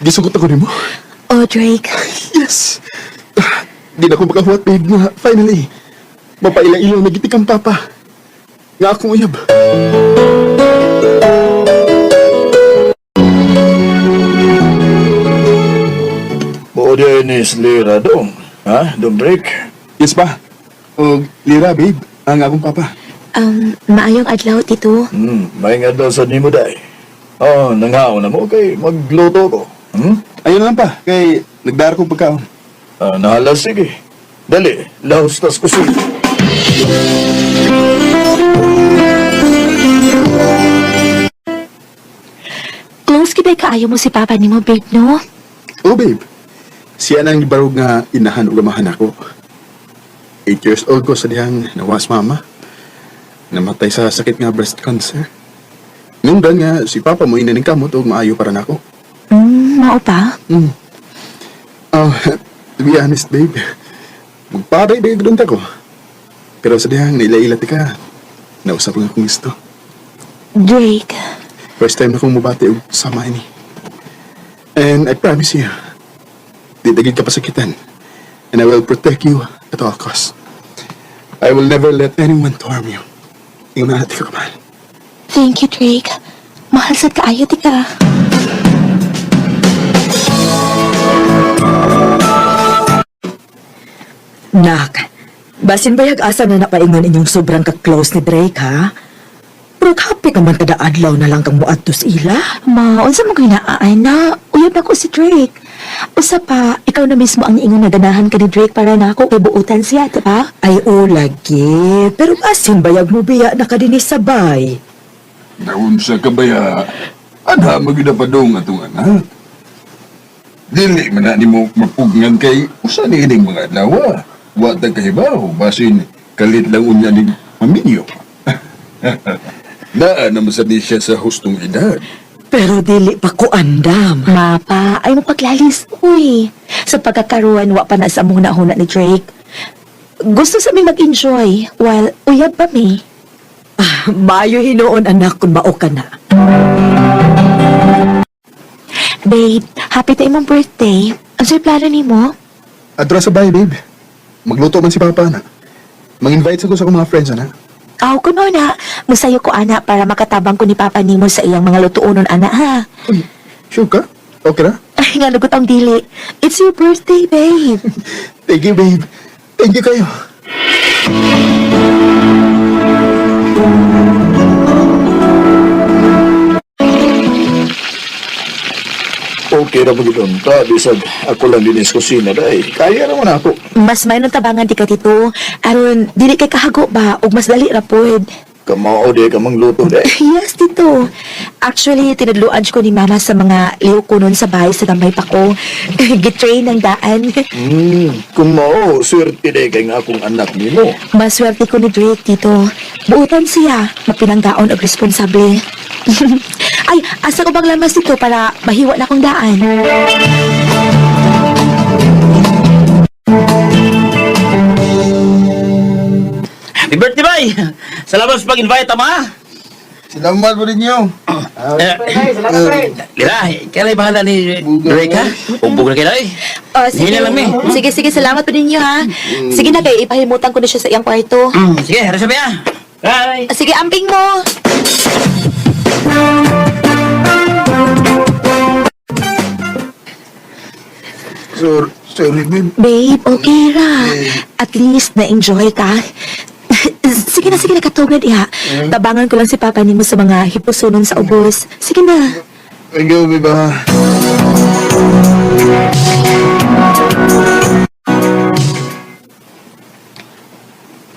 Gisugot ako nimo. Oh, Drake. Yes! Di na ko makahuwat, babe, nga finally. Mapailang-ilaw na gitik ang papa. Nga akong uyab. Bodo ni Lira dong. Ha? Dong break? Yes pa. O, Lira, babe, ang akong papa. Maayong adlaw, Tito. May nga daw sa nimo day. Oh, nangaw na mo kay magluto ko. Ayun lang pa, kay nagdara kong pagkaon. Nahalas, sige. Dali, lahos tas kusina. Close kita kaayo mo si Papa nimo, babe, no? Oh, babe. Siya nang ibarog nga inahan o gamahan ako. 8 years old ko sa dihang nawas mama. Namatay sa sakit nga breast cancer. Nungdan nga si Papa mo inaning kamot o maayo para nako. Mao pa? Oh, to be honest, babe. Magparay babe doon ko. Pero sa dihang naila-ila ka, nausap nga akong gusto. Drake. First time na kong mabati og sama ini. And I promise you, didagig ka pasakitan. And I will protect you at all costs. I will never let anyone to harm you. Ingon na natin ka, kamahal. Thank you, Drake. Mahal sad kaayo, tika. Nak, basin bayag asa na napaingon inyong sobrang ka-close ni Drake, ha? Pero happy ka man kada adlaw na lang kang muadto sa ila. Ma, unsa mo ginaay na? Uyab na ko si Drake. Usa pa, ikaw na mismo ang ingon na ganahan ka ni Drake para na ako ibuutan siya, diba? Ay, o lagi. Pero basin bayag mo biya na ka din sabay. Naun sa kabaya, ana maginapadong atong anak. Dili man na nimo mapugngan kay usa ni ining mga adlaw. Wa ta kahibaw, basin kalit lang unya ning maminyo. Naa naman sa siya sa hustong edad. Pero dili pa ko andam. Mapa, ay mapaglalis. Uy, sa pagkakaroon, wa pa na sa mong nahuna ni Drake. Gusto sa mi mag-enjoy, while uyab pa mi. Mayo hinuon anak kung mao ka na. Babe, happy tayo mong birthday. Ang sa'yo plano ni mo? Adra sa bahay, babe. Magluto man si Papa na. Mag-invite sa ko sa akong mga friends, ana. Aw, kuno na. Musayo ko, ana, para makatabang ko ni Papa Nimo sa iyang mga lutuonon, ana, ha? Uy, sure ka? Okay na? Ay, nga, lagot ang dili. It's your birthday, babe. Thank you, babe. Thank you kayo. Okay ra mo gidon ta, bisag ako lang din sa kusina day. Kaya ra man ako. Mas may nang tabangan di ka dito. Aron, dili kay kahago ba? O mas dali ra pod. Kamao di ka mangluto day. Yes, dito. Actually, tinadluan ko ni Mama sa mga liw ko nun sa bahay sa tambay pa ko. Gitrain ng daan. Kung mao, swerte day kay nga akong anak nimo. Maswerte ko ni Drake dito. Buutan siya, mapinanggaon og responsable. Ay, asa ko bang lamas dito para mahiwa na akong daan? Happy birthday, bay! Salamat sa pag-invite, ama! Salamat po rin niyo. Lira, kailan bahala ni Drake, ha? Umbog na kailan, eh. Sige, Hina lang, eh. sige, salamat po ninyo, ha? Sige na kayo, ipahimutan ko na siya sa iyang kwarto. Sige, harap sabi, ha? Bye! Sige, amping mo! Sorry, babe. Babe, okay ra. At least na-enjoy ka. Sige na, katugad iha. Tabangan ko lang si Papa nimo sa mga hipusunon sa ubos. Sige na. Thank you, babe.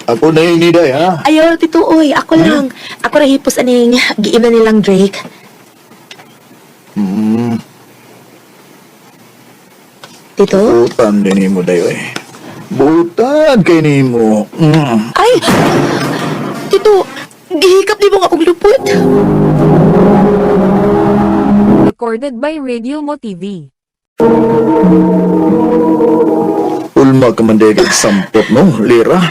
Ako na yung niday, ha? Ayaw, Tito, oy. Ako lang. Ako ra hipos aning giina nilang Drake. Tito? Butan din mo dayo, eh. Butan kay nimo. Ay! Tito, gihikap di mo nga akong lupot. Recorded by Radio Mo TV. Ulma ka man dayo kag sampot mo, Lira.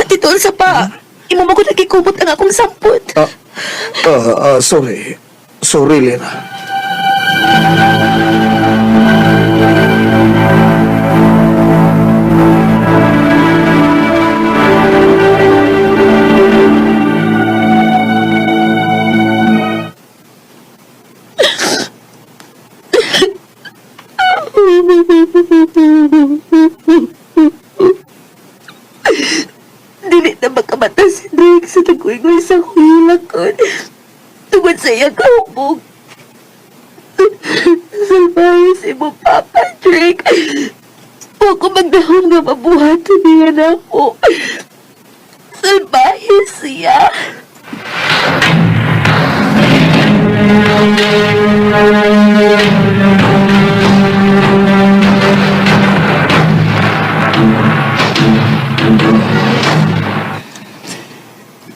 Tito, sa pa. Imo mo ko nagkikubot ang akong sampot. Sorry. Sorry, Lira. Dili na makamata si Drake sa tagwingoy sa kulakon. Tungod sa iyang kahubog. Salbahe si mo, Papa Drake. Huwag ko magdahon nga mabuhat niya na ako. Salbahe siya.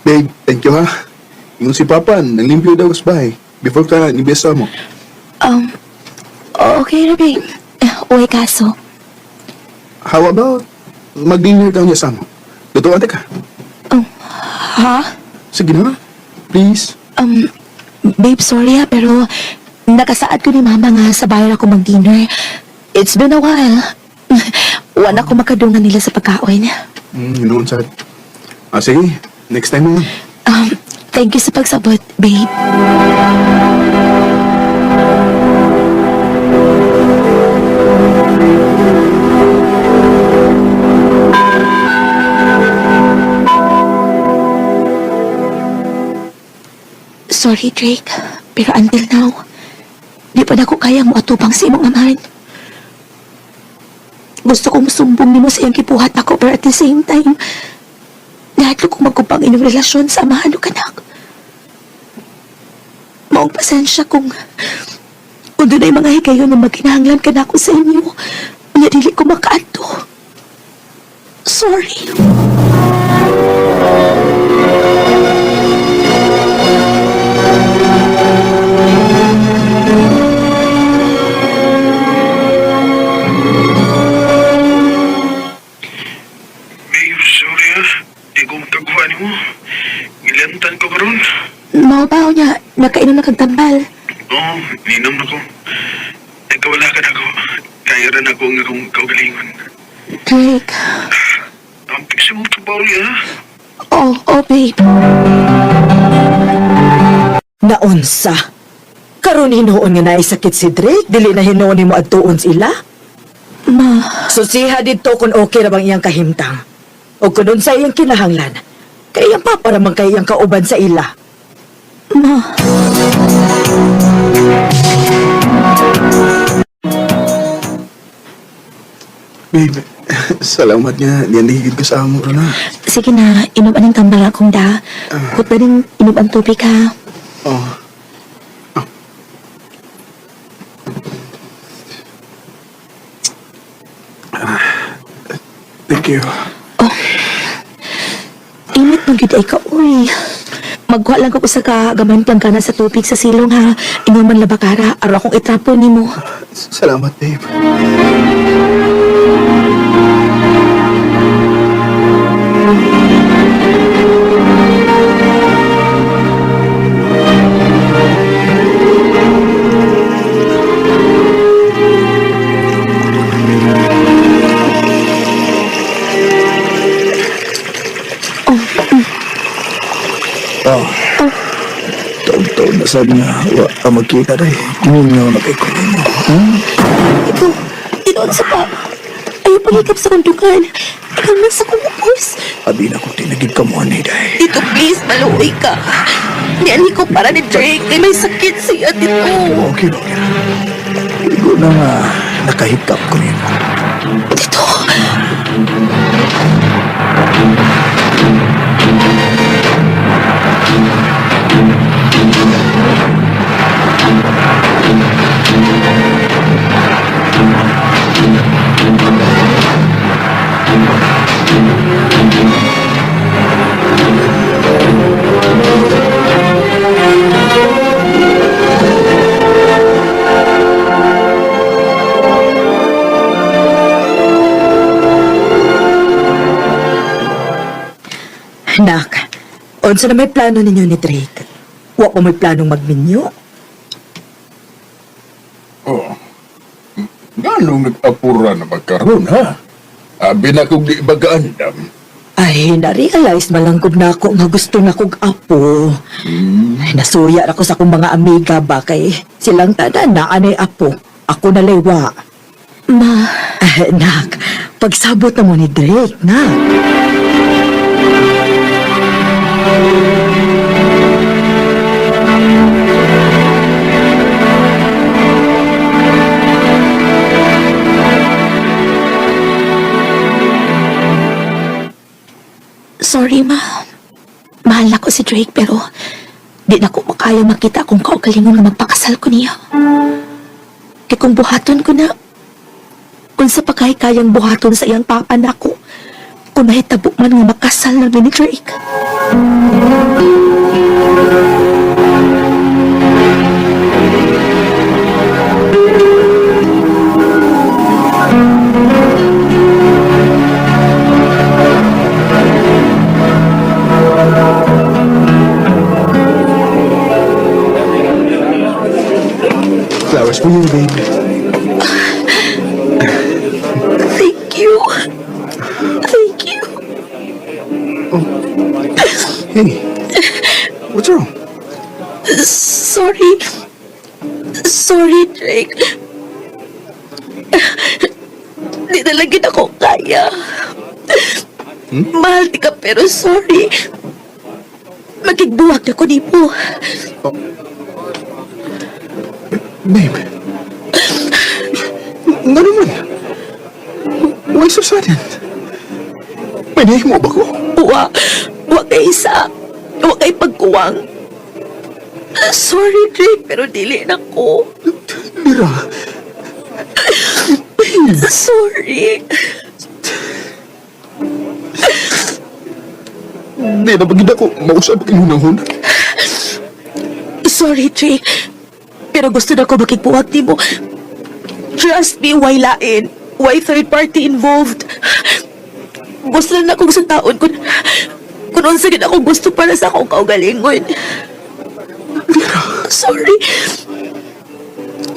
Babe, thank you ha. Yung si Papa, nanglimpyo daw sa bahay. Before ka nibesa mo. Okay na, babe. Uy, kaso. How about mag-dinner ka niya sa mo? Totoo ate ka. Ha? Sige na. Please. Babe, sorry pero nakasaad ko ni Mama nga sa bayan ako mag-dinner. It's been a while. Wala ko makadungan nila sa pagkaon. Noon sa... sige. Next time naman. Thank you sa pagsabot, babe. Sorry, Drake. Pero until now, di pa na ko kayang muatubang sa imong amahan. Gusto kong sumbong ni mo sa iyang kipuhat ako, pero at the same time, lahat ko magkupang inyong relasyon sa amahan o kanak. Maong pasensya kung doon ay mga higayon na magkinahanglan ka na ako sa inyo. Unya dili ko makaadto. Sorry. Babe, sorry Di ko matagpuan mo. Gilantan ko karon. Mao ba niya, nakainom na kagtambal. Oo, ninom na ko. Nagkawala ka na ko. Kaya rin ako nga kung kaugalingon. Drake. Ang piksi mo trabaho Oh, babe. Naunsa? Karon hinuon nga naisakit si Drake, dili na hinuon ni mo adtuon sila? Ma, Susiha dito kung okay na bang iyang kahimtang. O kung sa iyang kinahanglan, kaya iyang paparamang kay iyang kauban sa ila. ma. Babe, salamat nga. Diyan nahigid ko sa amo, na. Sige na, inom anong tambal akong da. Kut ba rin inom ang tubig ha? Oh. Thank you. Init mo gid ay ka, uy. Magkuha lang ko sa kagaman lang ka na sa tubig sa silong ha. Inom man labakara, araw akong itrapo ni mo. Salamat, babe. Taon-taon na sabi nga, wa ka magkita day. Ngayon na nakikunin mo. Ito sa pa. Ayaw palikap sa kundukan. Ikaw na sa kumupos. Abi na kung tinagid ka mo, anay day. Dito, please, maluwi ka. Niali ko para ni Drake. Ay, may sakit siya dito. Okay, okay. Ligo na nga, nakahikap ko rin. Dito. Nak, unsa na may plano ninyo ni Drake? Wa pa may planong magminyo? Anong nag-apura na magkaroon, ha? Abi na kong di bagaandam. Ay, na-realize malangkod na ako nga gusto na kong apo. Ay, nasuya ako sa akong mga amiga ba kay silang tanan na anay apo. Ako na laywa. Ma, Nak, pagsabot na mo ni Drake, nak. sorry ma. Mahal na ko si Drake pero di na ko makaya makita kung kaugalingon nga magpakasal ko niya. Kaya kung buhaton ko na, kung sa pagkayang buhaton sa iyang papa na ko, kung mahitabo man nga makasal namin ni Drake. Flowers for you, babe. Thank you. Thank you. Hey, what's wrong? Sorry. Sorry, Drake. Di talaga na ako kaya. Mahal di ka pero sorry. Magigbuwag na ko di po. Babe. Nga naman. Why so sudden? Pwede mo ba ko? Wa kay isa. Wa kay pagkuwang. Sorry, Drake, pero dili na ko. Mira. Sorry. Di na bagid ako mausap kayo nahon. Sorry, Drake. Pero gusto na ko makigbuwag di mo. Trust me, why lain? Why third party involved? Gusto na akong sa taon kung unsa gid akong gusto para sa akong kaugalingon. Sorry.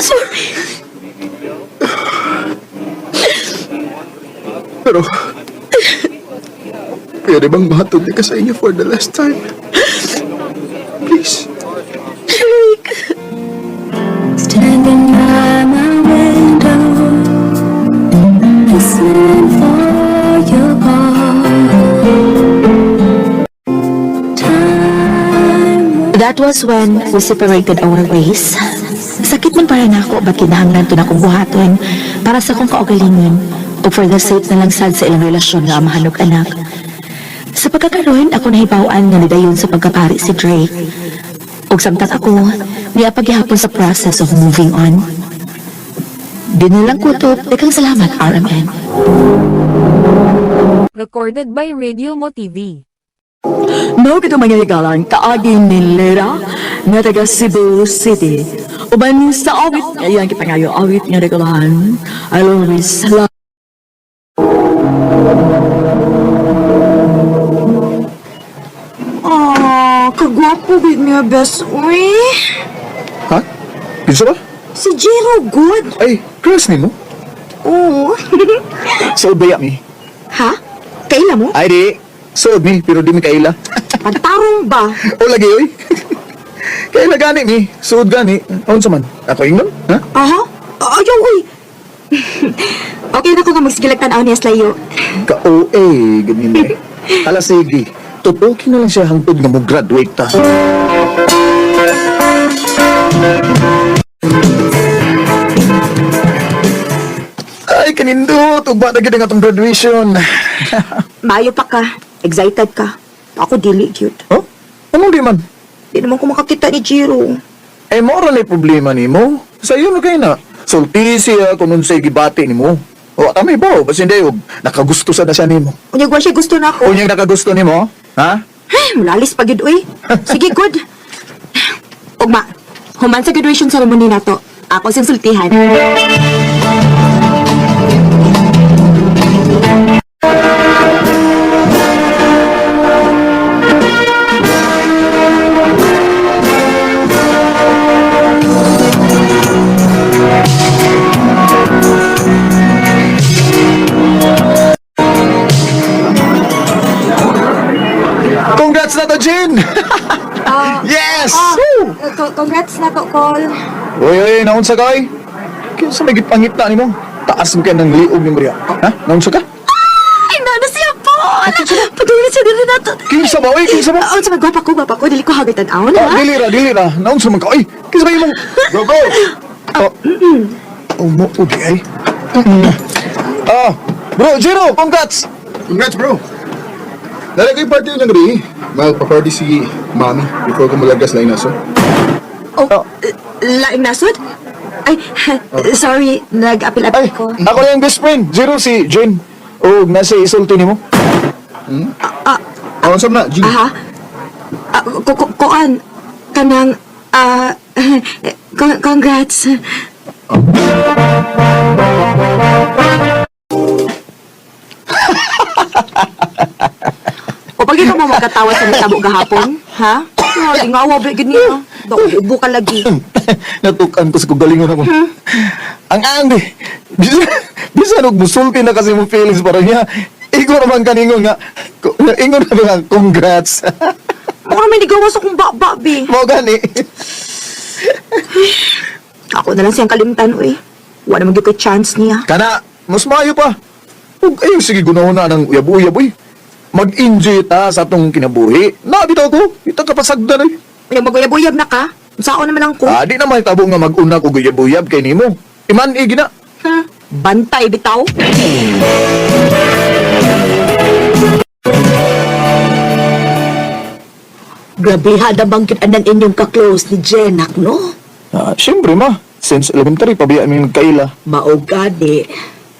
Sorry. Pero, pwede bang mahatod niya ka sa inyo for the last time? Please. Drake. Standing by my window, listening for your call. Time That was when we separated our ways. Sakit man para na ako, ba't kinahanglan to na kong buhaton para sa kong kaugalingon o for the sake na lang sad sa ilang relasyon nga amahan og anak. Sa pagkakaroon, ako nahibawaan nga nidayon sa pagkapari si Drake. Ug samtang ako, niya paghihapon sa process of moving on. Di nilang kutob, daghang salamat, RMN. Recorded by Radio Mo TV. No, kito mangyayagalan kaagin ni Lera na taga Cebu City. Uban sa awit, ayan kita ngayon awit nga regalahan. I always love. Kagwapo big nga best, uy. Ha? Pinsa ba? Si Jiro good. Ay, crush ni mo? Oo. Sa ubaya mi. Ha? Kaila mo? Ay di, suod mi, pero di mi kaila. Pagtarong ba? O lagi, oy. Kaila gani mi, suod gani. Aun sa man, ako ingnon, ha? Aha? Ayaw, uy. Okay na ko nga magsigilag tanaw niya slayo. Ka-OA, ganyan na eh. Hala, sige. Tutukin na lang siya hangtod nga mo graduate ta. Ay, kanindo. Tugba na gid ang atong graduation. Mayo pa ka. Excited ka. Ako dili, cute. Oh? Anong di man? Di naman ko makakita ni Jiro. Eh, mora na problema ni mo. Sa iyo na kayo na. Sulti siya kung nun sa'y gibati ni mo. O, tamay ba? Basta hindi, og nakagusto sa na siya ni mo. Unyag wa siya gusto na ako. O niyang nakagusto ni mo, ha? Ay, mulalis pa gid uy. Sige, good. Ugma, human sa graduation ceremony na to. Ako siyang sultihan. na to, Jen! Yes! Woo! Congrats na to, Col. Uy, naunsa ka, oy? Kaya sa may gipangita ni mo? Taas mo kayo ng liog ni Maria. Ha? Naunsa ka? Ay, nana siya po! Patuloy siya din na to. Kinsa ba, oy? Kinsa ba? Oh, sa gwapa ko, dili ko hagitan awon, Oh, dilira. Naunsa man ka, oy? Kinsa ba yung mong... Go, go! Oh, mo po di ay. Bro, Jiro, congrats! Congrats, bro. Dali ko yung party ng gabi. Magpa-party si Mami before ko malagas lang inaso. Laing nasod? Ay, sorry, Ay, nag-apil-apil ko. ako na yung best friend. Jiro, si Jen. Oh, nasa isulti ni mo. Oh, saan na, G? Aha. Kuan, kanang, congrats. O pag ka mo magkatawa sa natabo gahapon, ha? Di nga awa, bagay niya. Ubo ka lagi. Natukan ko sa kugalingon ako. Ang andi. Bisa nagmusulti na kasi mo feelings para niya. Ikaw naman kaningon nga. Ingon na ba nga, congrats. Baka may ligawa sa kong ba-ba-bi. Mo gani. Ako na lang siyang kalimtan, uy. Wala naman ko chance niya. Kana, mas maayo pa. Huwag ayun, sige, gunahon na ng uyab-uyab, uy. Mag-enjoy ta sa atong kinabuhi. Nabitaw ko. Ito kapasagdan, eh. Yung maguyab-uyab na ka, saan naman lang ko. Di naman tabo nga mag-una ko guyab-uyab kay nimo. Iman, gina. Bantay, bitaw. Grabe hada bangkit anang inyong ka-close ni Jenak, no? Siyempre, ma. Since elementary, pabiyaan mi magkaila. Maugani.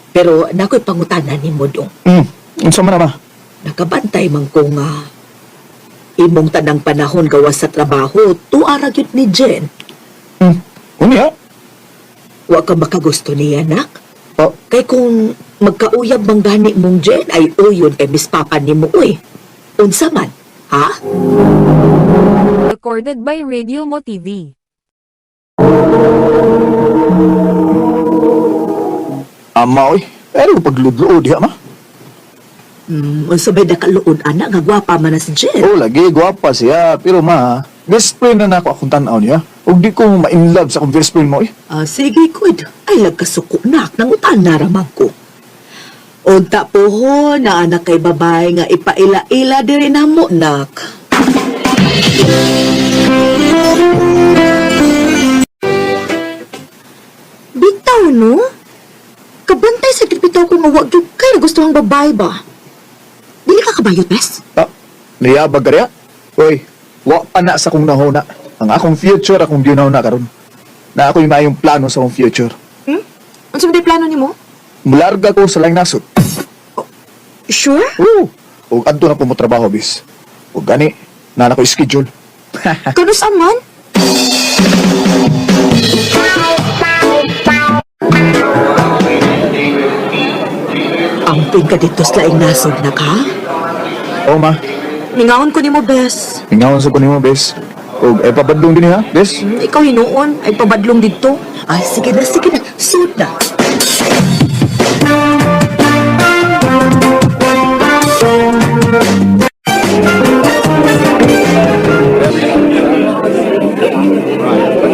Pero nako'y pangutanan ni mo dong. Unsa man na, ma? Nakabantay man ko nga imong tanang panahon gawas sa trabaho, tuara gyud ni Jen. Unya? Wa ka makagusto niya, nak? Oh, Kay kung magkauyab bang gani mong Jen, ay uyon kay Miss Papa ni mo, uy. Unsa man, ha? Recorded by Radio Mo TV. ama, oy. Pero pagludlo, diha, ma. Unsa bay nakaluod, anak, nga gwapa man na si Jen. Oh, lagi, gwapa siya. Pero, ma, best friend na nako akong tanaw niya. Huwag di ko ma-inlove sa akong best friend mo, eh. Sige, kud. Ay, lagkasuko, nak, nang utan naramang ko. Unta po ho, na anak kay babae nga ipaila-ila diri na mo, nak. Bitaw, no? Kabantay sa bitaw ko mawag yung kaya gusto ang babae ba? Dili ka kabayot, bes? Niyabag ka rin, Uy, wa pa na sa kong nahuna. Ang akong future, akong ginaw na karon. Na ako yung mayong plano sa akong future. Ano sa mga plano ni mo? Mularga ko sa lang nasod. Sure? Oo. O adto na po mo trabaho, bis. O gani, na ko schedule. Kano saan man? Amping ka dito sa laing nasod, nak, ha? Oo, ma. Ningaon ko ni mo, bes. Hingawan sa kunin mo, bes. O, ay pabadlong din ha, bes. Ikaw hinuon, ay pabadlong dito. Ay, sige na, suot na.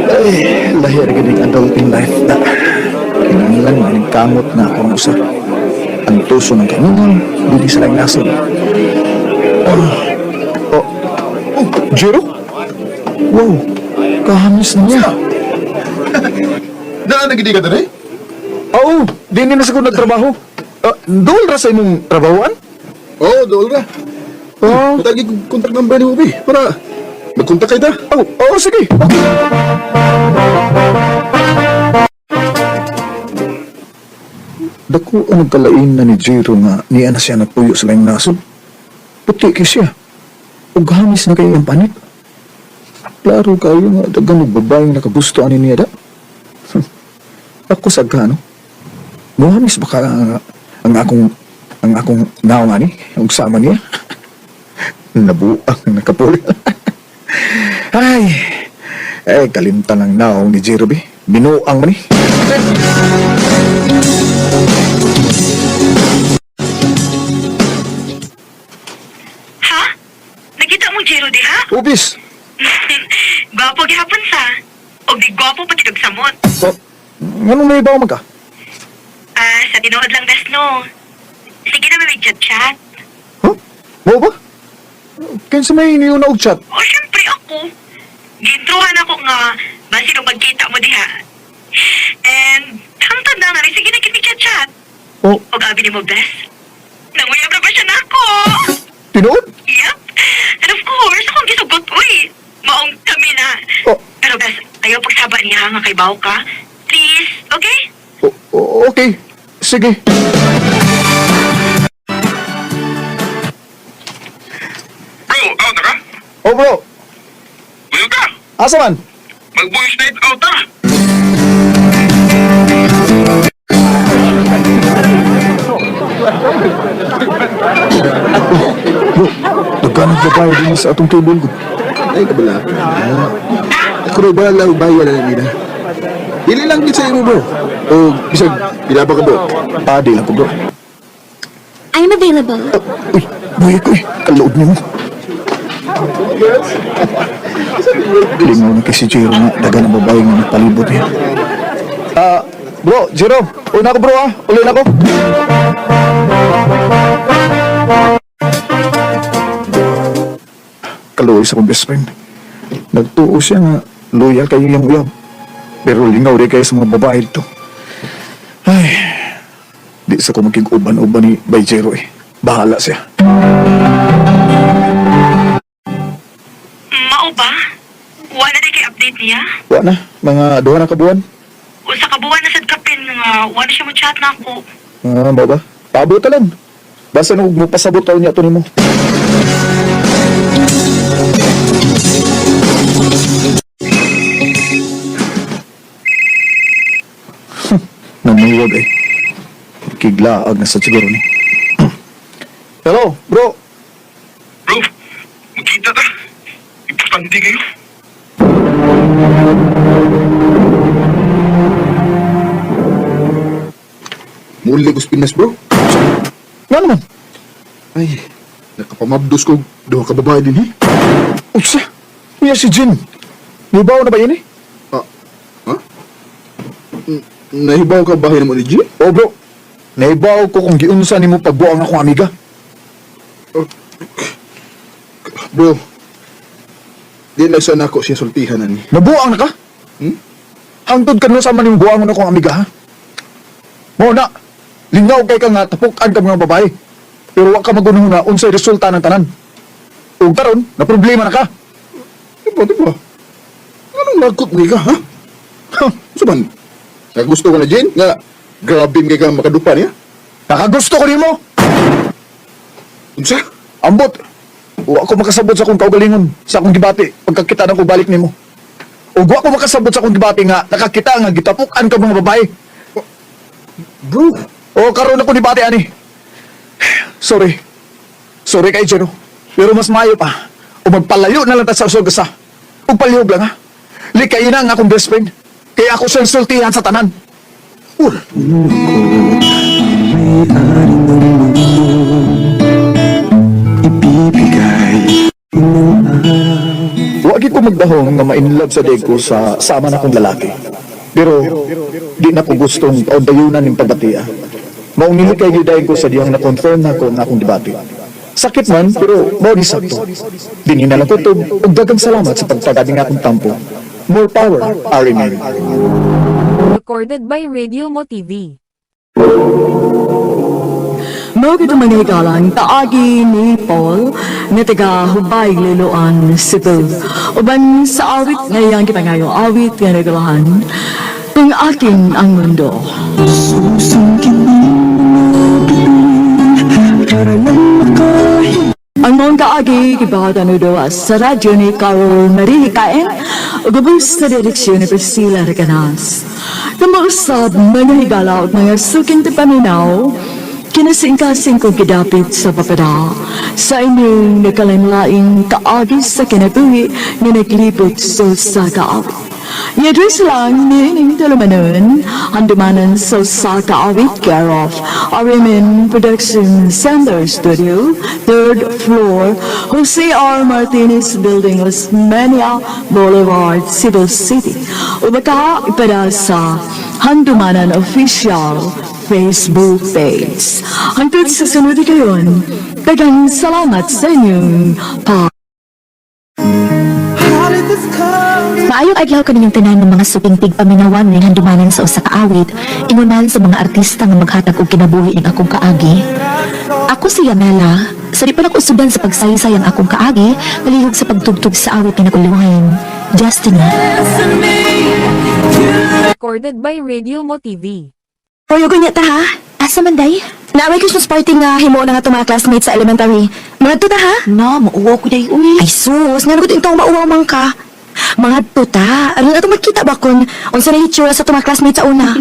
Ay, lahir ganing adulting life na. Kinanglan na nagkamot na akong usa. Ang tuso ng kanungan, hindi sa lang nasod. Jiro? Wow, kahamis na niya. Nagidi ka doon, eh? Oo, di na sa ko nagtrabaho. Doon ra sa imong trabahoan? Oo, dool ka. Matagi ko contact number ni Ubi para mag-contact kayo ta. Oo, sige. Okay. Dako ang nagkalain na ni Jiro nga niya na siya nagpuyo sa lang nasod. Puti kay siya. Ug hamis na kayo ang panit. Klaro kayo nga dagang nagbabayang nakagusto ani niya da. Ako sa gano. Muhamis ba ka ang akong naong ani? Ang sama niya? Nabuang nakapuli. Ay, kalimtan ang naong ni Jiro, be. Binuang man eh. Ha? Nakita mo Jiro office. Gwapo gihapon sa. O di gwapo pa kitog samot. Oh, nganong may ibaw man ka? Sa tinuod lang das no. Sige na may chat-chat. Huh? Mo ba? Kinsa may iniyo na og chat? O syempre ako. Gintrohan ako nga basi nung magkita mo diha. And hangtod na nga rin sige na kini chat-chat. Oh, O gabi ni mo bes. Nanguyab na ba siya na ako? tinuod? Yep. And of course, akong gisugot, uy. Maong kami na. Oh, Pero bes, ayaw pagsaba niya nga kay Bao ka. Please, okay? okay. Sige. Bro, out na ka? Oh, bro. Buyo ka? Asa man? Mag-boys night out na. Bro, nagkanang babae din sa atong table ko. Ay, kabala. Ako rin ba lang bayo na nila? Dili lang din sa imo, bro. O, bisag, pila ba ka, bro? Di lang ko, bro. I'm available. Uy, buhay ko eh. Kalood niyo. Lingaw na kay si Jero nga. Daga ng babae nga nagpalibot niya. Bro, Jero. Una ko, bro, ha? Uli na ko. Kaloy sa kong best friend. Nagtuo siya nga loyal kayo yung uyab. Pero lingaw rin kayo sa mga babae ito. Ay, di sa ko maging uban-uban ni Bay Jero eh. Bahala siya. Mao ba? Wala na kay update niya? Wa na, mga 2 na kabuan. O sa kabuwan na sad kapin nga, wala siya mo chat na ako. Ba ba? Pabot ka lang. Basta nung mo pasabot taon niya ito ni mo. Namayag eh. Kiglaag na sa siguro ni. Hello, bro. Bro, magkita ta. Importante kayo. Muli ko Pinas, bro. Nga naman. Ay, nakapamabdos ko. Duha ka babae din, eh. Utsa. Kuya si Jin. Nibaw na ba yun eh? Ha? Nahibaw ka bahay naman ni G? Oh bro. Naibaw ko kung giunsa ni mo pagbuang akong amiga. Bro, di lang sana ako siya sultihan na ni. Nabuang na ka? Hangtod ka no sa maning buang na akong amiga ha? Mo na. Lingaw kay ka nga tapukan ka mga babae. Pero wa ka magunong na unsay resulta ng tanan. Ug karon, na problema na ka. Diba? Anong lagot ni ka, ha? Ha? Saban? Nagusto ka na, Jen? Nga, grabin kay ka makadupa niya? Nakagusto ko nimo. Unsa? Ambot. Wa ko makasabot sa akong kaugalingon sa akong gibati pagkakita na ko balik nimo. Ug wa ko makasabot sa akong gibati nga nakakita nga gitapukan ka mga babae. Bro, O karon ako dibati ani. Sorry. Sorry kay Jero. Pero mas maayo pa. O magpalayo na lang ta sa usog sa. Ug palihog lang ha. Likay na nga akong best friend. Kaya ako sensultihan sa tanan. Wagi ko magdahong nga ma-inlove sa deg ko sa sama na kong lalaki. Pero di na ko gustong paundayunan ng pagbatiya. Maong nilikay gidayin ko sa diyang na-confirm na ko nga akong debate. Sakit man, pero mao ni sakto. Dinhinalang ko ito, ug daghang salamat sa pagtagad nga akong tampo. More power, RMN. Recorded by Radio Mo TV. Mga mga higalang taagi ni Paul na taga Hubay Liloan, Cebu. Uban sa awit ngayang kita ngayong awit nga nagalahan kung akin ang mundo. Ang mga kaagi kibata no daw sa radyo ni Carol Marie Kain ugabos sa direksyon ni Priscilla Reganas. Kamausap mga higala at mga suking tipaminaw kinasing-kasing kong kidapit sa papada sa inyong nakalanlaing kaagi sa kinabuhi na naglibot sa kaawit. Yadris lang nining talumanon, handumanan sa Saka Awit care of Arimin Production Center Studio, 3rd floor, Jose R. Martinez Building, Osmeña Boulevard, Cebu City. Ubaka ipada sa Handumanan Official Facebook page. Hangtod sa sunod kayon, daghang salamat sa inyong Maayong adlaw kaninyong tanan ng mga suping tigpaminawan ng handumanan sa usa ka awit, ingunahan sa mga artista nga maghatag og kinabuhi ning akong kaagi. Ako si Yamela. Sa di pa ako usudan sa pagsaysay ang akong kaagi, malihog sa pagtugtog sa awit nga nakuluhan. Destiny. Recorded by Radio Mo TV. Oyo ganya ta ha? Asa man day? Naaway Christmas party nga himo na nga itong mga classmates sa elementary. Mga tuta ha? Na, mauwa ko day, uy. Ay sus, nga nagot intong mauwaw man ka. Mga tuta, ano na itong magkita ba kung unsa na hitsura sa itong mga classmates sa una?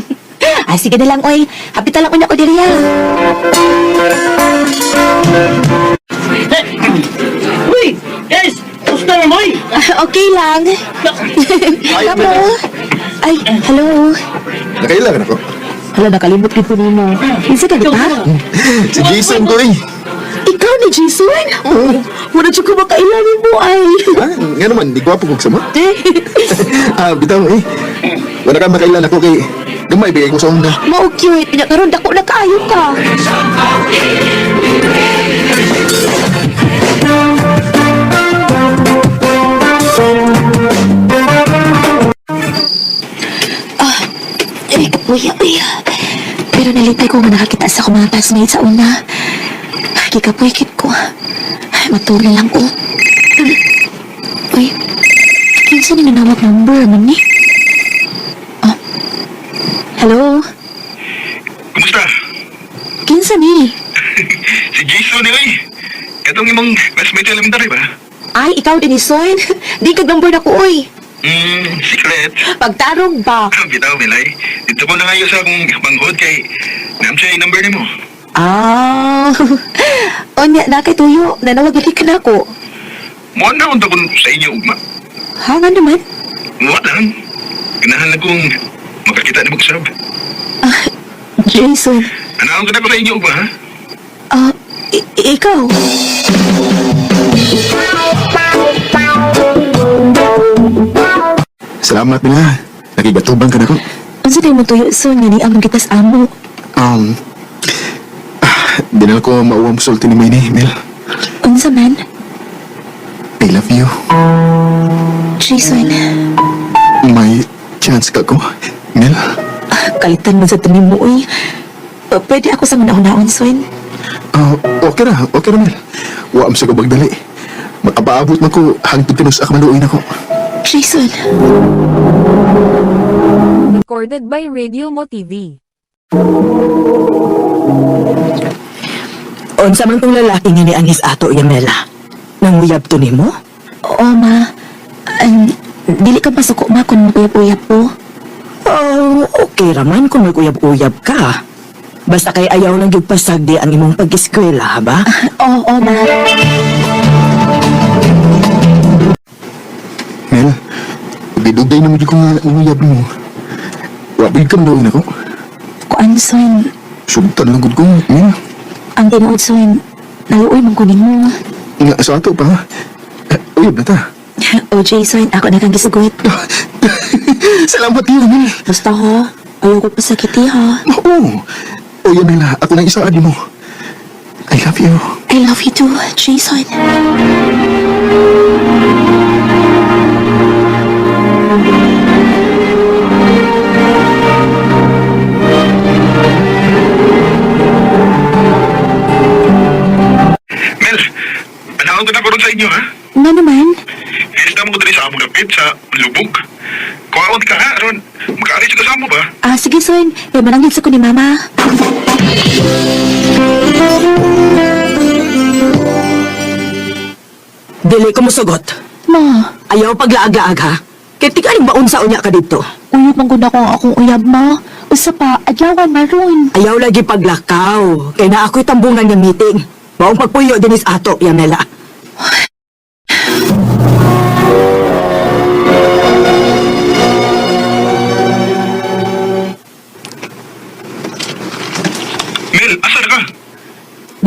Ay sige na lang oy, hapit na lang ko diri ha. Uy! Guys! Gusto mo mo Okay lang. Kapo? Ay, hello. Nakailangan ako. Hala, nakalimot dito nimo. Isa ka ba? Si Jason ko eh. Ikaw ni Jason? Oo. Wala siya ko makailangan mo ay. Nga naman, di gwapo kong sama. Bitaw eh. Wala ka makailan ako kay gamay bigay ko sa onda. Mao cute. Pinakaroon ako na kaayo ka. Uy. Pero nalipay ko nga nakakita sa akong mga classmates sa una. Kikapuikit ko. Matulog lang ko. Uy, kinsa ni nanawag number man ni? Oh. Hello? Kumusta? Kinsa ni? Si Jason eh, uy. Katong imong classmate elementary ba? Ay, ikaw din Soy. Di ka number na ko, uy. Secret. Pagtarong ba? Bitaw, Milay. Dito ko na ngayon sa akong banghod kay namsya yung number ni mo. Onya, na kay tuyo. Nanawag lagi ka na ako. Muan na kung takon sa inyo, ugma. Ha, nga naman? Muan lang. Ganahan lang kong makakita ni Magsab. Jason. Anaon ka na ko sa inyo, ugma, ha? Ikaw? Salamat nila. Nakigatubang ka na ko. Unsa tayo mo tuyo, Son? Nga ni among kitas amo. Di na ako mauwang sulti ni Mayne, Mel. Unsa man? I love you. Jason. May chance ka ko, Mel. Kalitan mo sa tanim mo, uy. Pwede ako sa manaon-naon, Son? Okay na, Mel. Waam sa kabag dali. Makapaabot man ko hangtod tinus akmaluin ako. Jason. Recorded by Radio Mo TV. Unsa man tong lalaki nga ni Anis ato, Yamela? Nanguyab to nimo? Oo, ma. Dili ka pasuko, ma, kung maguyap-uyap po. Okay raman kung mag-uyab-uyab ka. Basta kay ayaw lang yung pasagdi ang imong pag-eskwela, ba? Oo, ma. Mel, dudugay naman yung kung uyab mo. Wabig ka doon ako. Kuan, Son. Sultan lang ko, Mel. Ang tinuod, Son. Naluoy mong kunin mo. Nga sa ato pa. Uyab na ta. O, Jason, ako na kang gisugot. Salamat yun, Mel. Basta ho, ayaw ko pasakiti ha. Oo. O yan, Mel, ako na isa adi mo. I love you. I love you too, Jason. Mel, anaon ka na ko ron sa inyo, ha? Nga naman? Hesta mo ko dali sa among dapit sa lubog. Kuhaon ka, ha? Aron, mag-aaris ka sa amo ba? Sige, Son. Mananggit sa ko ni Mama. Dili ko musugot. Ma, Ayaw paglaag-laag, ha? Kaya tika rin baon sa unya ka dito. uyab man gud ako ang akong uyab, Ma. Usa pa, adlawan maron. Ayaw lagi paglakaw. Kaya na ako'y tambungan ng meeting. Maong pagpuyo dinis ato, Yamela.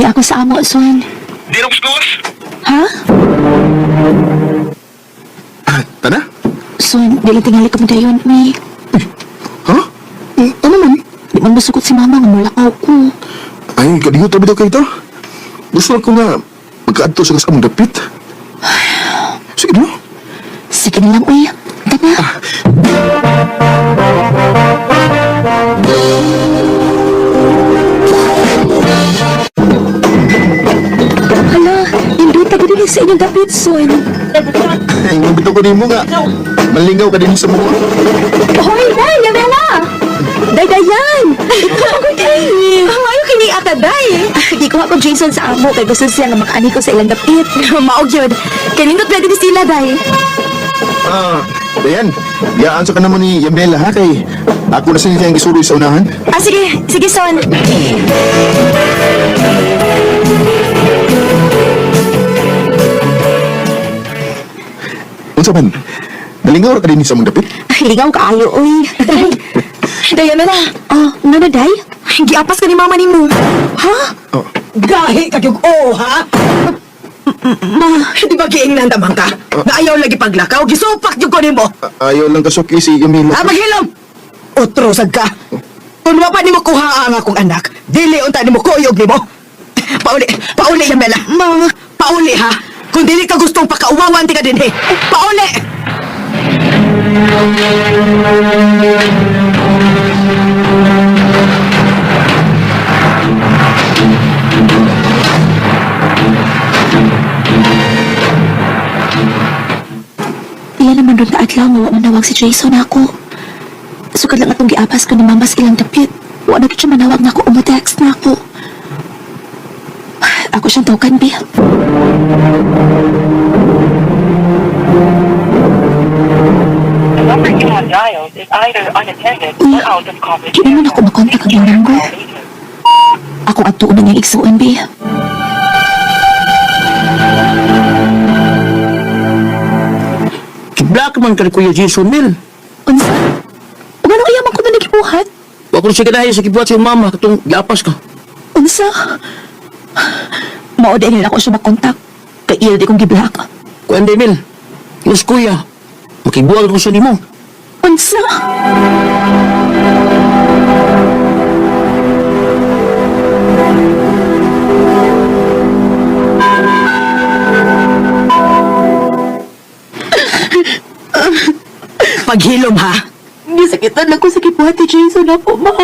Di ako sa amo, son. Di na ko gawas. Ha? Tana? Son, di lang tingali ka mo dayon, mi. Ha? Ano man? Di man masukot si mama nga mulakaw ko. Ay, kadingot tabi daw kayo ito. Gusto ko nga magkaadto sa kasamang dapit. Sige na. Sige na lang, uy. Tana. Hala, hindi tabi din sa inyong dapit, son. Ay, mabito ko rin mo nga. Malingaw ka din sa mukha. Hoy, Day! Yamela! Day, Dayan! Ikaw ako, Day! Ayaw kini ata, Day! Di ko ako Jason sa amo kay gusto siya nga makaani ko sa ilang dapit. Maog yun. Kanindot pwede ni sila, Day. Dayan, biyaan sa ka naman ni Yamela ha kay ako na sa niya yung isuloy sa unahan. Sige. Sige, son. Unsa man? Malingaw ra ka din sa mong dapit? Ligaw kaayo, uy. Day. Day, Yamela. Oh, nga na, Day? Giapas ka ni mama ni mo. Ha? Oh, Gahi ka yung ha? Di ba giingnan damang ka? Na ayaw lagi paglakaw, gisupak yung kunin mo. ayaw lang kasuki si Yamela. Maghilom! Utrosag ka. Kung pa ni mo kuha ang akong anak, dili unta ni mo kuyog ni mo. Pauli, Yamela. Pauli ha. Kung dili ka gustong pakauwawan, di ka din Pauli! Ilan naman ron na adlaw nga wa manawag si Jason ako. Sukad lang atong giapas ko ni mama sa ilang dapit. Wa na siya manawag na ako o mo-text na ako. Ako siyang tawagan, Bi. The number you have dialed is either unattended Uy, or out of coverage. di naman ako makontak ang iyong number. Ako adtuon na niyang igsuon, Bi. Kibla ka man ka ni Kuya Jason, Mel. Unsa? O ano kaya man ko na nagibuhat? Wa ko siya kadayo sa kibuhat sa iyong mama katong giapas ka. Unsa? Mao din ako siya makontak. Kay iya di kong giblak. Kuan di, Mel. Yes, Kuya. Makibuhat ko siya ni mo. Unsa? Paghilom ha. Gisakitan lang ko sa gibuhat ni Jason ako, ma.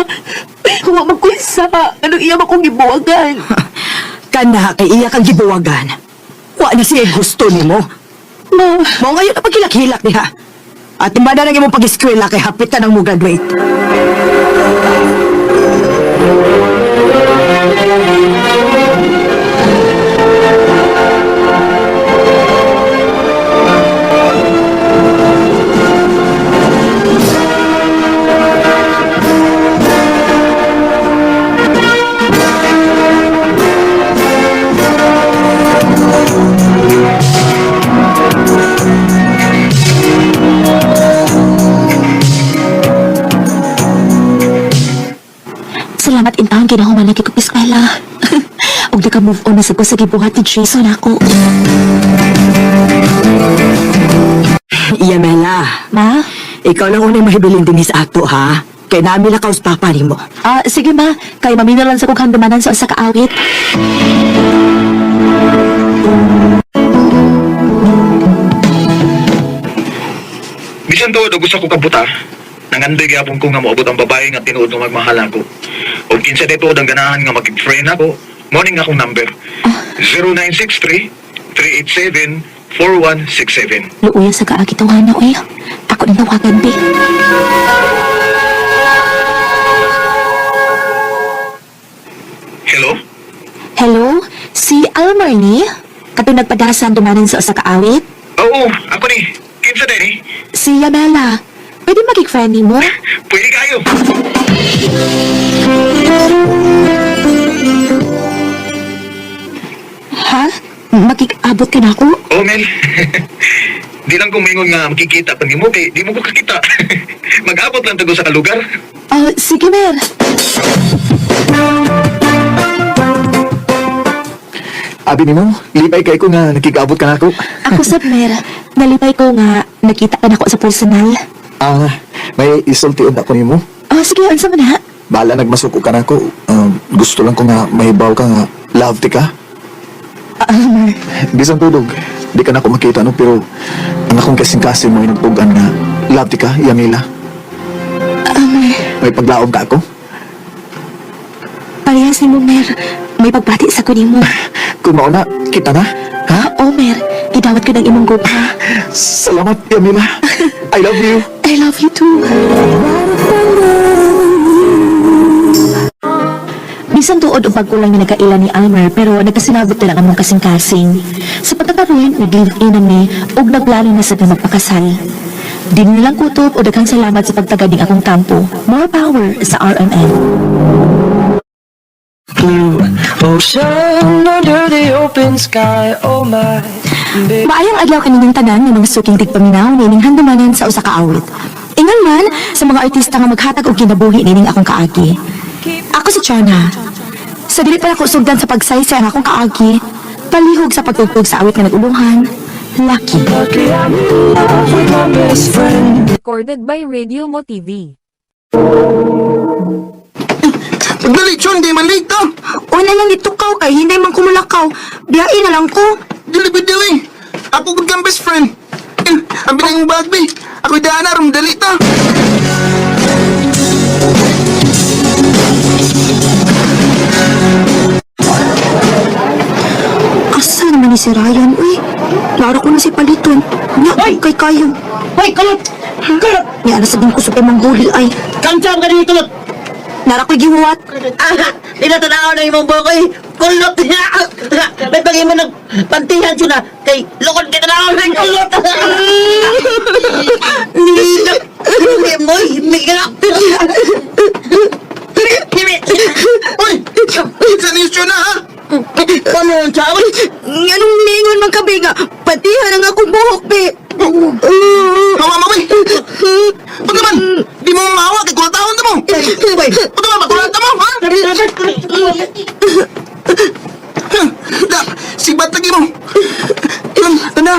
Huwag magkuisa. Anong iya akong gibuwagan? Kana kay iya kang gibuwagan. Wa na siya gusto ni mo. Ma, Mo ngayon na paghilak-hilak niya. At imbada na mo pag-eskwela kay hapit ka nang mo graduate. salamat intang ginahuman na kitong eskwela. Og di ka move on na sa ko sa gibuhat ni Jason ako. Yamela, Ma? ikaw lang unang mahibilin din sa ato ha. Kay namin na kaus papa ni mo. Sige ma. Kay maminalan sa kong handamanan sa usa ka awit. Bisan to, gusto ko kabuta. Nangandig yapon ko nga maabot ang babae nga tinuod ng magmahal ako. O kinsa dito ang ganahan nga mag-friend ako, morning akong number. 0963-387-4167. Luuya sa kaagitaw na uy. Ako na tawagan, Bi. Hello? Hello? Si Almar ni? Katong nagpadasan dumanan sa usa ka awit? Oo, ako ni. Kinsa din eh. Si Yamela. Pwede magig-friend ni mo? Pwede kayo. Ha? Magig-abot ka na ako? Oh, Mel. Di lang kung mingon nga makikita pa mo kay di mo ko kakita. Mag-abot lang tago sa kalugar. Sige, Mer. Abi ni mo, lipay kay ko nga nakikabot ka na ako. Ako, Sir Mer, nalipay ko nga nakita ka na ko sa personal. May isultiod ako ni mo. Oh, sige, ansa man ha? Bala nagmasuko ka na ako. Gusto lang ko nga mahibaw ka nga love ti ka. Mer, Bisan tudog, di ka na ako makita no, pero ang akong kasing-kasing mo inagpugan nga love ti ka, Yamila. Mer, May paglaom ka ako. parehas ni mo, Mer. May pagpati sa kunin mo. Kung mauna, kita na. Ha? Oh, Mer, idawat ko ng imong grupo. Salamat, Yamila. I love you. I love you too. Bisan tuod o pagkulang ni nagkaila ni Almer pero nagkasinabot na lang among kasing-kasing. Sa pagkakaroon, nag-live-in na ni og nagplano na sa magpakasal. Di nilang kutob o daghang salamat sa pagtagading akong kampo. More power sa RMN. Ocean under the open sky, oh my baby. Maayong adlaw kanilang tanan ng mga suking tigpaminaw nining handumanan sa usa ka awit. Ingon man sa mga artista nga maghatag og kinabuhi nining akong kaagi. Ako si Chana. Sa dili pa ako sugdan sa pagsaysay ang akong kaagi, palihog sa pagtugtog sa awit nga naguluhan. Lucky. Lucky I'm in love with my best friend. Recorded by Radio Mo TV. Pagdali, Chon, di man late to. Una lang itukaw kay hindi man kumulakaw. Biyain na lang ko. Dili ba dili? Ako good kang best friend. Ang bilang yung bagbi. Ako'y daan na, dali to. Asa naman ni si Ryan, uy. Laro ko na si Paliton. Nya, kay Kayong. Hoy, kulot! Kulot! Nya, nasabihin ko sa pamanghuli ay. Kamsam ka din, kulot! Nara ko'y gihuwat. Tinatanaw na yung mga bukoy! Kulot niya! May pag mo nagpantihan siya na kay Lokon tinatanaw na yung kulot! Nila! Hindi mo, hindi ka na! Uy! Isa ni Chon na, ha? Ano ang sabi? Anong lingon man kabi nga? Patihan ang akong buhok, be. Hawa mo, bay! Ba't naman? Di mo mahawa kay kulatahon na mo! Bay! Ba't naman, makulata mo, ha? Da, sibat lagi mo! Yun, tanda!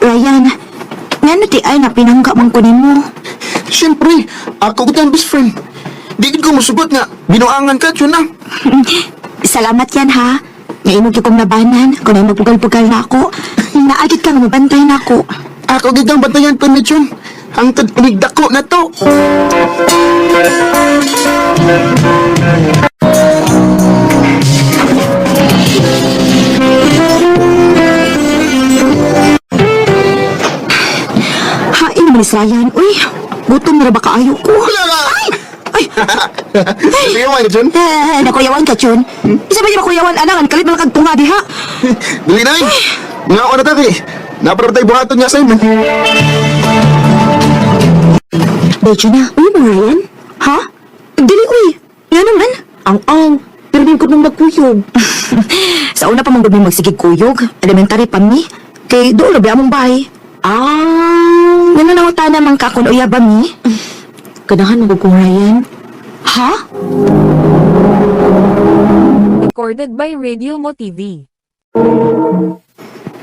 Ryan, nga na ti ay na pinangga man kunin mo. Siyempre, ako ko ang best friend. Di ko masugot nga, binuangan ka, Chon na. Salamat yan, ha? Ngayon kong nabanan, kung ay magpugal-pugal na ako, naagit ka nga mabantay na ako. Ako gitang bantayan pa ni Chon. Ang inigdako na to. Hain naman ni Ryan, uy. Gutom na ba kaayo ko? Wala ka! Ay! Sige mo, Chon. Nakuyawan ka, Chon. Isa ba niya makuyawan, anangan? Kalit malakag tunga diha. Dali na eh. Nga ako na taki. Naparapatay buhaton niya sa iman. Becho na. Uy mo, Ryan? Ha? Dili, uy. Nga naman. Ang. Pero din ko nung magkuyog. Sa una pa mong gabi magsigig kuyog. Elementary pa mi. Kay doon labi among bahay. Nga nanawata naman ka kung uyaba mi. Ganahan mo kong Ryan. Ha? Recorded by Radio Mo TV.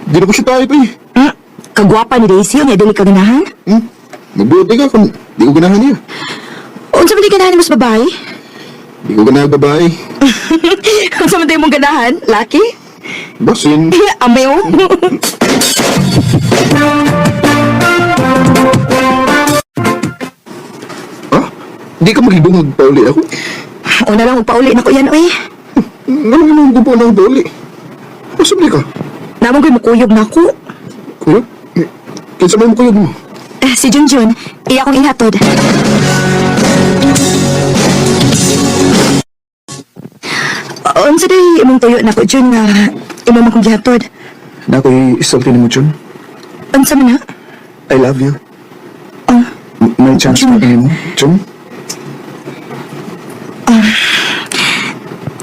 Di na ko siya tayo pa eh. Kagwapa ni Daisy, nga dili ka ganahan? Mabuti ka kung di ko ganahan niya. Unsa man di ganahan mas babae? Di ko ganahan babae. Unsa man di mong ganahan? Lucky? Basin. Ameo? Ha? Di ka magibungag pa uli ako? Una lang magpauli na ko yan, uy. Ano mo nang gupo na ako uli? Masabli ka? Namang ko'y makuyog na ako. Kuya? Kinsa may mo kuyog mo? Si Junjun, iya akong ihatod. Unsa day imong tuyo na ko, Jun, nga imong akong gihatod. Na ako'y isulti ni mo, Chon. Unsa man na? I love you. Oh, May chance Chon. pa mo, Chon.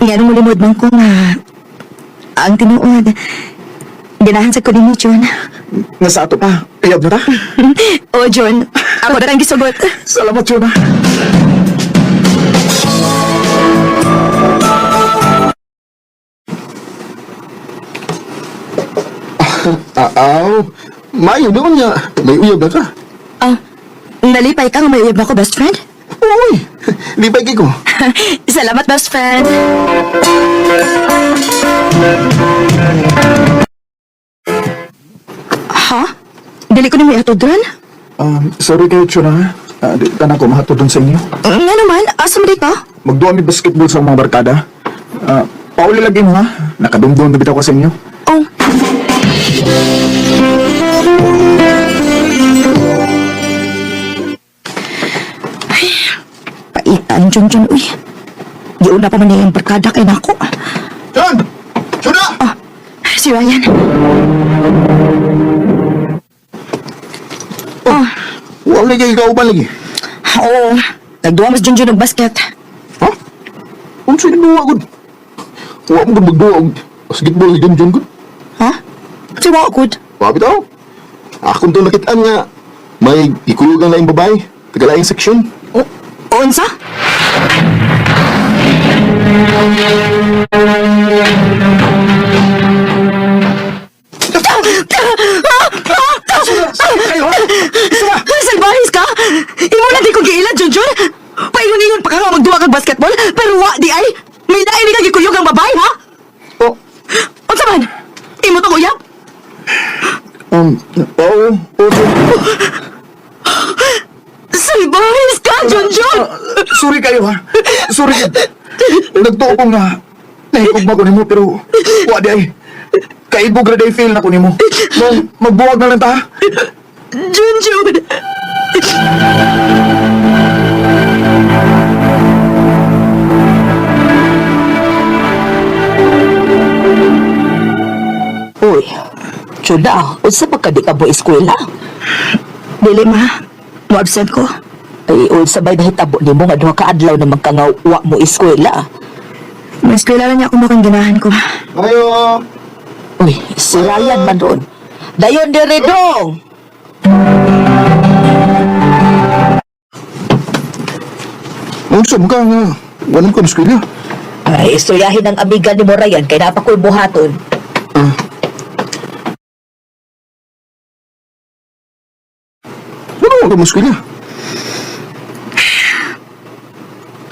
nga nung mulimod man ko nga ang tinuod. Ganahan sa ko din ni Jun. Nasa ato pa. Ayab na ta. O, Jun, ako na kang gisugot. Salamat, Chon. Aw, mayo doon nga. May uyab na ka. Ah, nalipay ka nga may uyab ako, best friend? Uy, lipay kay ko. Salamat, best friend. Ha? Dili ko na may atudran? Sorry kayo, Chuna. Di ka na ko mahatod dun sa inyo. Nga naman, asa mo di ka? Magduwa mi basketball sa mga barkada. Pauli lagi mo, ha? Nakadumdum na bitaw ko sa inyo. Oh. Ay, paitan, Junjun, uy. Di una pa man na yung barkada kay nako. John! Chuna! Si Ryan. Wala kayo kauban lagi. Oo, nagduwa mas Junjun ng basket. Ha? Kung sino duwa ko? Huwag mo kung magduwa og basketball ni John ko. Ha? Si mga good. Wapit ako. Akong to nakitaan nga. May ikulugan na yung babae. Tagalaing seksyon. O, unsa? Salbahis ka? Imo na di ko giilan, Junjun? Paingon-ingon pa ka nga magduwa kag basketball, pero wa di ay. May lain ni kag gikuyog ang babae, ha? Oh, Unsa man? Imo to uyab? Oo. Salbahis ka, Junjun! Sorry kayo, ha? Sorry. Nagtuo ko nga. Nahikugma ko nimo, pero wa di ay. Kaibog na day fail na ko nimo. Magbuwag na lang ta, ha? Junjun! Uy, Chuda, unsa pa ka di ka mo eskwela? Dili, ma. Mo-absent ko. Ay, unsa ba'y nahitabo ni mo nga duha ka adlaw na magkangawa mo eskwela? Mas kilala niya kung bakang ganahan ko. ayo. Uy, si Ryan man doon. Dayon dire dong! Unsa mo ka nga. Walang ko na eskwela. Ay, istoryahin ang amiga ni mo Ryan kay napakoy buhaton. Wala ka mo eskwela.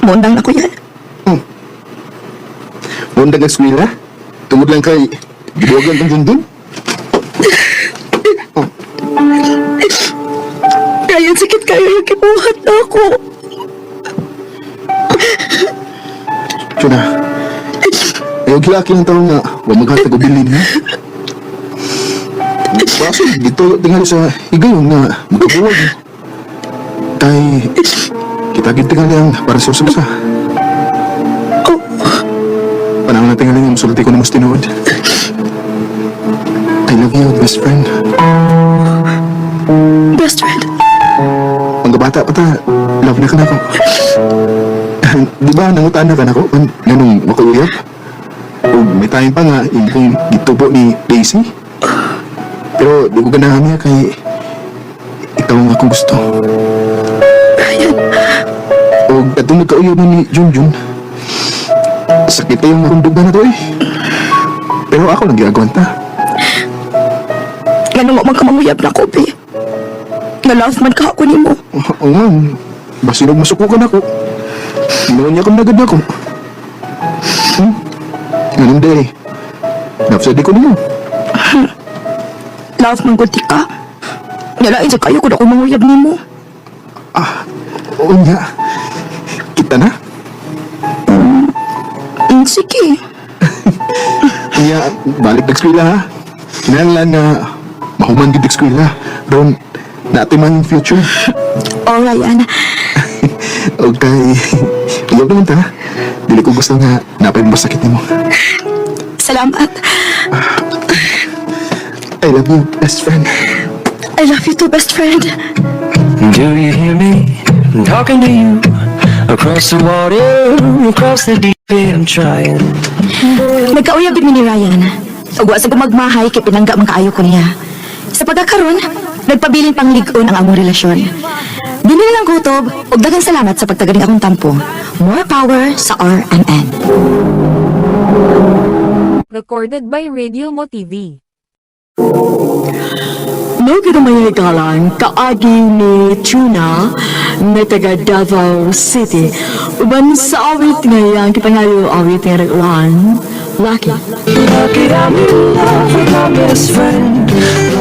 Mundang na ko yan. Mundag ang eskwela. Tungod lang kay gibuwagan kang John. Ryan, sakit kayo yung kibuhat na ako. Chuna. Ayaw gilaki ng tao nga. Huwag maghatag o bilin, ha? Baso, dito tingnan sa higayon nga magkabuwag. Tay, kita tingnan lang para sa usa. Panahon na tingnan yung sulti ko na mas tinuod. I love you, best friend. Best friend. Ang bata pa ta, love na ka na ako. Di ba nangutana ka na ako? Ganong makuyap? O may time pa nga, yung kong gitubo ni Daisy. Pero di ko ganahan niya kay ikaw ang akong gusto. Ryan. O atong nagkauyo mo ni Junjun, sakit na yung marundog na to eh. Pero ako nag-iagwanta. Ganun mo magkamamuyab na ko, be. Na-love man ka ako ni mo. Oo nga, basta nagmasukukan ako. Noon niya kung nagad ako. Ganun day. Napsadi ko niyo. Love man gudi ka. Nalain sa kayo ko na kung manguyab ni mo. Oo nga. Kita na. Sige. Kaya balik na eskwela ha. Kinahanglan na mahuman gid eskwela. Ron, natin man future. O, Ryan. Okay. Iyok naman ta. Dili ko gusto nga napay masakit mo. Salamat. I love you, best friend. I love you too, best friend. Do you hear me? I'm talking to you. Across the water, across the deep sea, I'm trying. Nagkauyab din ni Ryan. Ugwa sa gumagmahay kay pinangga man kaayo ko niya. Sa pagkakaroon, nagpabilin pang ligon ang among relasyon. Dili lang kutob, ug daghang salamat sa pagtagaling akong tampo. More power sa RMN. Recorded by Radio Mo TV. No kita may higalan, kaagi ni Tuna na taga Davao City. Uban sa awit ngayang kipangayo awit ng Raglan, Lucky. Lucky I'm in love with my best friend.